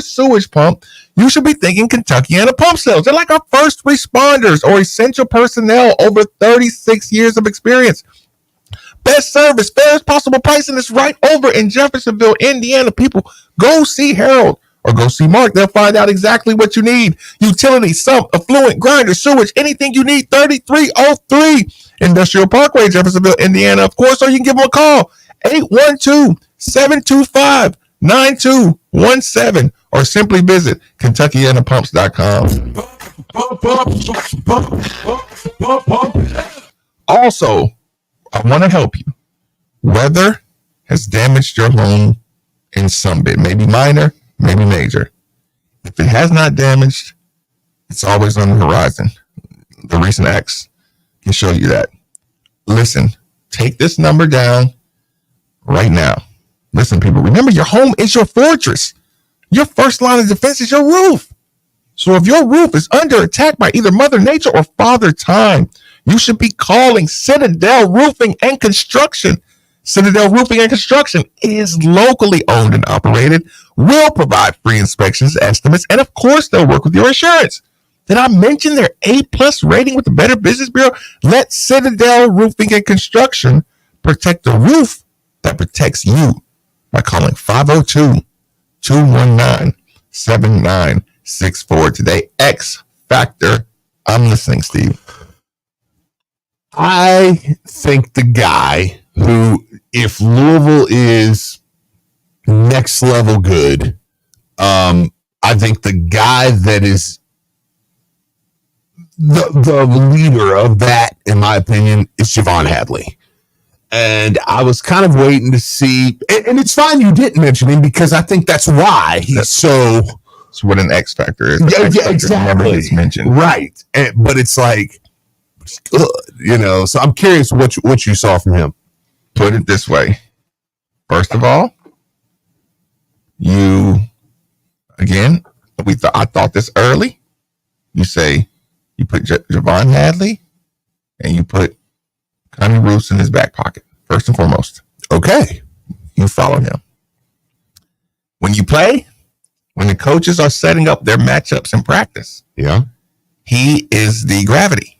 or sewage pump, you should be thinking Kentuckiana Pump Sales. They're like our first responders or essential personnel, over 36 years of experience. Best service, fairest possible pricing is right over in Jeffersonville, Indiana. People, go see Harold or go see Mark. They'll find out exactly what you need. Utilities, sump, affluent, grinder, sewage, anything you need. 3303 Industrial Parkway, Jeffersonville, Indiana, of course, or you can give them a call. 812-725-9217 or simply visit KentuckyanaPumps.com. Also, I want to help you. Weather has damaged your home in some bit, maybe minor, maybe major. If it has not damaged, it's always on the horizon. The recent acts can show you that. Listen, take this number down right now. Listen, people, remember your home is your fortress. Your first line of defense is your roof. So if your roof is under attack by either Mother Nature or Father Time, you should be calling Citadel Roofing and Construction. Citadel Roofing and Construction is locally owned and operated, will provide free inspections, estimates, and of course, they'll work with your insurance. Did I mention their A+ rating with the Better Business Bureau? Let Citadel Roofing and Construction protect the roof that protects you by calling 502-219-7964 today. X Factor. I'm listening, Steve. I think the guy who, if Louisville is next level good, I think the guy that is the leader of that, in my opinion, is Javon Hadley. And I was kind of waiting to see, and it's fine you didn't mention him because I think that's why he's so. That's what an X Factor is. Yeah, exactly. Never gets mentioned. Right. But it's like, good, so I'm curious what you saw from him. Put it this way. First of all, I thought this early. You say you put Javon Hadley and you put Connie Roos in his back pocket, first and foremost. Okay. You follow him. When you play, when the coaches are setting up their matchups in practice, he is the gravity.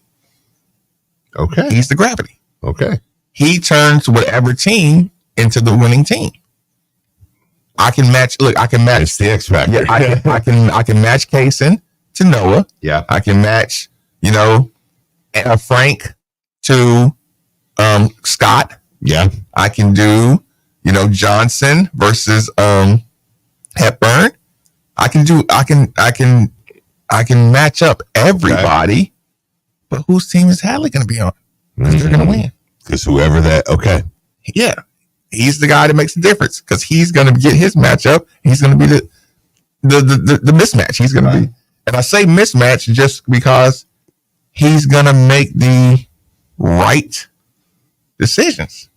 Okay. He's the gravity. Okay. He turns whatever team into the winning team. I can match. It's the X Factor. Yeah, I can match Kaysen to Noah. Yeah. I can match, Frank to Scott. Yeah. I can do, Johnson versus Hepburn. I can match up everybody. Okay. But whose team is Hadley going to be on? Because they're going to win. Because whoever that, okay. Yeah. He's the guy that makes the difference because he's going to get his matchup. He's going to be the mismatch. He's going to be, and I say mismatch just because he's going to make the right decisions.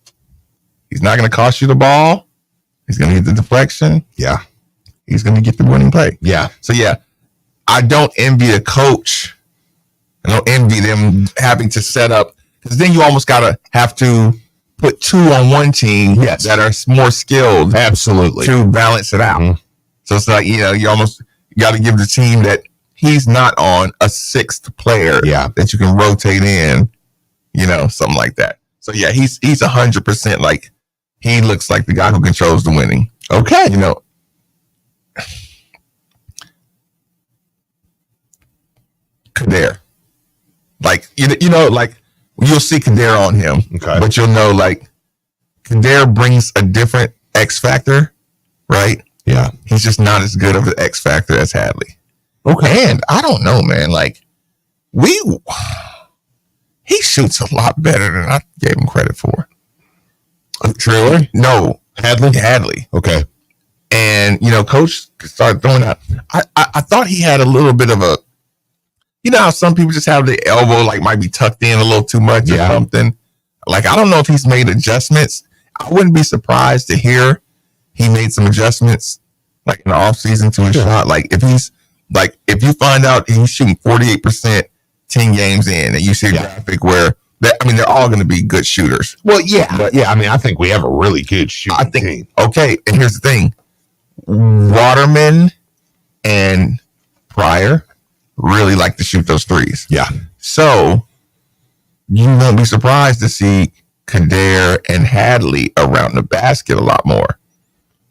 He's not going to cost you the ball. He's going to get the deflection. Yeah. He's going to get the winning play. Yeah. So, yeah, I don't envy a coach. I don't envy them having to set up, because then you almost have to put two on one team that are more skilled. Absolutely. To balance it out. Mm-hmm. So it's like, you almost got to give the team that he's not on a sixth player that you can rotate in, something like that. So, yeah, he's 100% like, he looks like the guy who controls the winning. Okay. Kader. Like, like you'll see Kader on him, but you'll know like Kader brings a different X factor, right? Yeah. He's just not as good of an X factor as Hadley. Okay. And I don't know, man, like he shoots a lot better than I gave him credit for. Truly? No. Hadley. Okay. And, coach started throwing out, I thought he had a little bit of a, how some people just have the elbow, like might be tucked in a little too much or something. Like, I don't know if he's made adjustments. I wouldn't be surprised to hear he made some adjustments like in the off season to his shot. Like if you find out he's shooting 48% 10 games in and you see a graphic where they're all going to be good shooters. Well, I think we have a really good shooting team. Okay. And here's the thing. Waterman and Pryor really like to shoot those threes. Yeah. So you won't be surprised to see Kader and Hadley around the basket a lot more.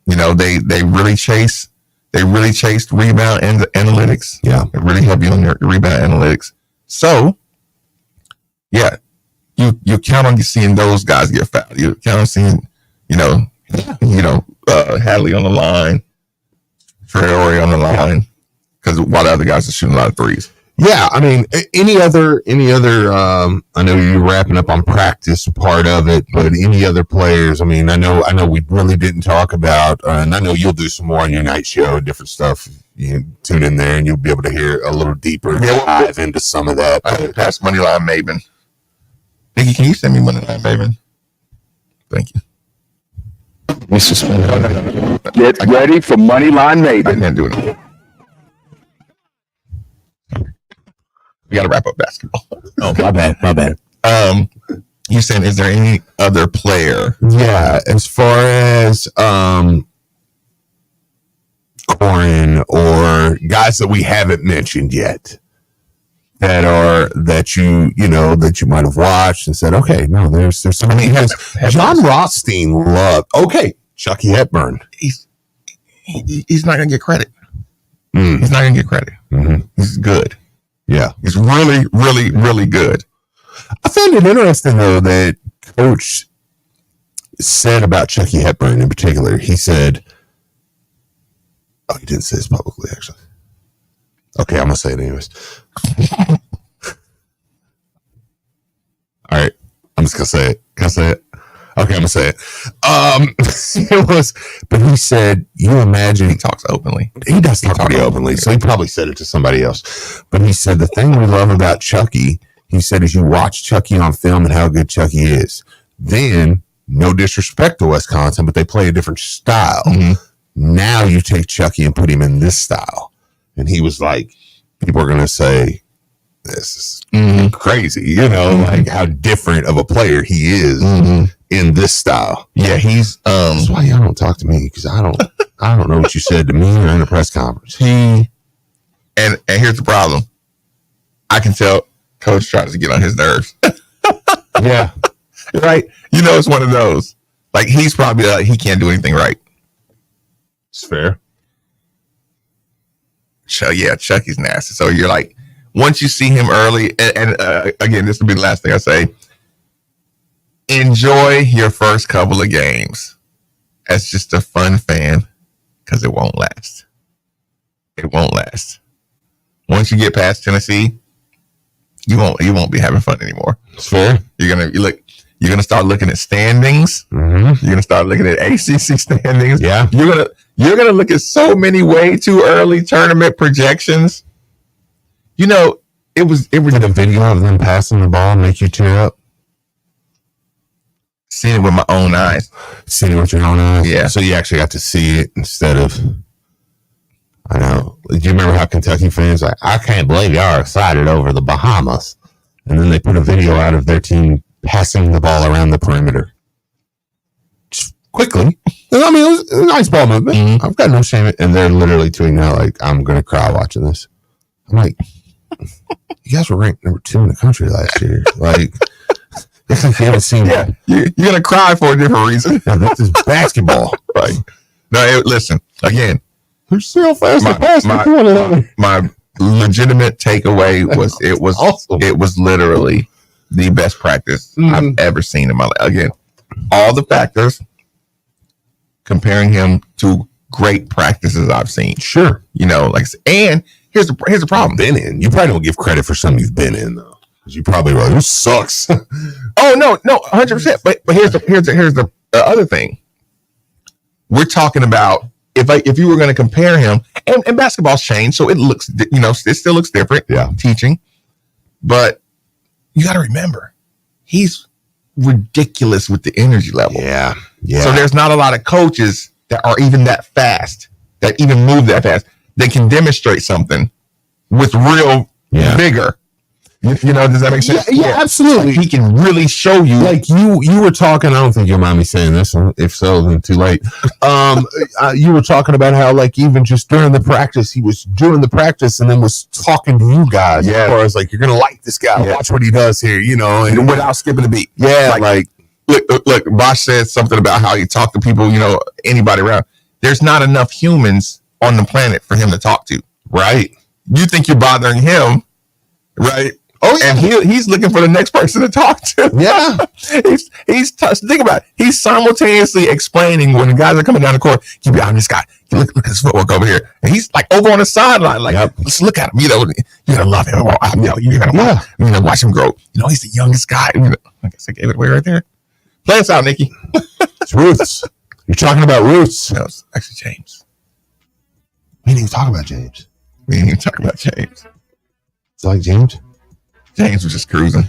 You know, they really chased rebound and analytics. Yeah. They're really heavy on their rebound analytics. So yeah, you count on seeing those guys get fouled. You count on seeing, Hadley on the line, Traore on the line, because while the other guys are shooting a lot of threes. Yeah, I mean, any other? I know you're wrapping up on practice part of it, but any other players? I mean, I know we really didn't talk about, and I know you'll do some more on your night show, different stuff. You tune in there, and you'll be able to hear a little deeper dive into some of that. That's Moneyline Maybin. Nikki, can you send me Moneyline Maybin? Thank you. Get ready for Moneyline Maybin. I can't do it. We got to wrap up basketball. Oh, my bad. You saying, is there any other player? Yeah, as far as Corin or guys that we haven't mentioned yet that you might have watched and said, okay, no, there's some. I mean, John Rothstein loved. Okay, Chucky Hepburn. He's not gonna get credit. He's not gonna get credit. Mm-hmm. He's good. Yeah, he's really, really, really good. I found it interesting though that Coach said about Chucky Hepburn in particular. He said, "Oh, he didn't say this publicly, actually." Okay, I'm gonna say it anyways. All right, I'm just gonna say it. Can I say it? Okay, I'm gonna say it. It was, but he said, "You imagine." He talks openly. He does talk pretty openly, so he probably said it to somebody else. But he said the thing we love about Chucky, he said, is you watch Chucky on film and how good Chucky is. Then, no disrespect to Wisconsin, but they play a different style. Mm-hmm. Now you take Chucky and put him in this style, and he was like, people are gonna say, this is crazy, like how different of a player he is in this style. Yeah, he's that's why y'all don't talk to me, because I don't know what you said to me or in a press conference. And here's the problem. I can tell Coach tries to get on his nerves. Yeah. Right? It's one of those. Like, he's probably he can't do anything right. It's fair. So yeah, Chucky's nasty. So you're like, once you see him early, and again, this will be the last thing I say, enjoy your first couple of games as just a fun fan, because it won't last. It won't last. Once you get past Tennessee, you won't be having fun anymore. It's fair. You're gonna start looking at standings. Mm-hmm. You're gonna start looking at ACC standings. Yeah. You're gonna look at so many way too early tournament projections. It was Did a video of them passing the ball make you tear up? Seeing it with my own eyes. Seeing it with your own eyes? Yeah. So you actually got to see it instead of, I know. Do you remember how Kentucky fans like, I can't believe y'all are excited over the Bahamas. And then they put a video out of their team passing the ball around the perimeter. Just quickly. I mean, it was a nice ball movement. Mm-hmm. I've got no shame in it. And they're literally tweeting out like, I'm going to cry watching this. I'm like, you guys were ranked number 2 in the country last year. Like, it's like you haven't seen that. You're going to cry for a different reason. Yeah, this is basketball. Right. No, listen, again. Who's so fast to pass my legitimate takeaway was awesome. It was literally the best practice I've ever seen in my life. Again, all the factors comparing him to great practices I've seen. Sure. And here's the problem. Been in. You probably don't give credit for something you've been in though. Because you probably were like, this sucks. Oh no, 100%. But here's the other thing. We're talking about if you were going to compare him, and basketball's changed, so it looks, it still looks different. Yeah. Teaching. But you got to remember, he's ridiculous with the energy level. Yeah. Yeah. So there's not a lot of coaches that are even that fast, that even move that fast. They can demonstrate something with real vigor. You know, does that make sense? Yeah, absolutely. Like he can really show you. Like you were talking. I don't think you'll mind me saying this. If so, then too late. You were talking about how, like, even just during the practice, he was doing the practice and then was talking to you guys. Yeah. As far as like, you're gonna like this guy. Yeah. Watch what he does here. You know, and without skipping a beat. yeah, like Look, Bosch said something about how he talked to people, you know, anybody around. There's not enough humans on the planet for him to talk to. right. You think you're bothering him, right? Oh yeah. And he's looking for the next person to talk to. Yeah. Think about it. He's simultaneously explaining when the guys are coming down the court, keep your eye on this guy. Look at his footwork over here. And he's like over on the sideline, like, let's look at him. You know, you're gonna love him. You know, you're gonna watch him grow. You know, he's the youngest guy. You know, I guess I gave it away right there. Play us out, Nikki. It's Roots. You're talking about Roots. No, it's actually James. We didn't even talk about James. We didn't even talk about James. It's like James. James was just cruising.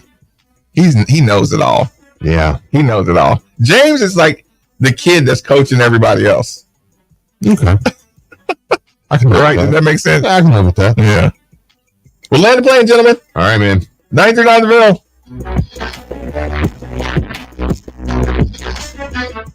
He knows it all. Yeah. He knows it all. James is like the kid that's coaching everybody else. Okay. I can live Right? with Does that make sense? I can live with that. Yeah. Well, land the plane, gentlemen. All right, man. 939 the bill.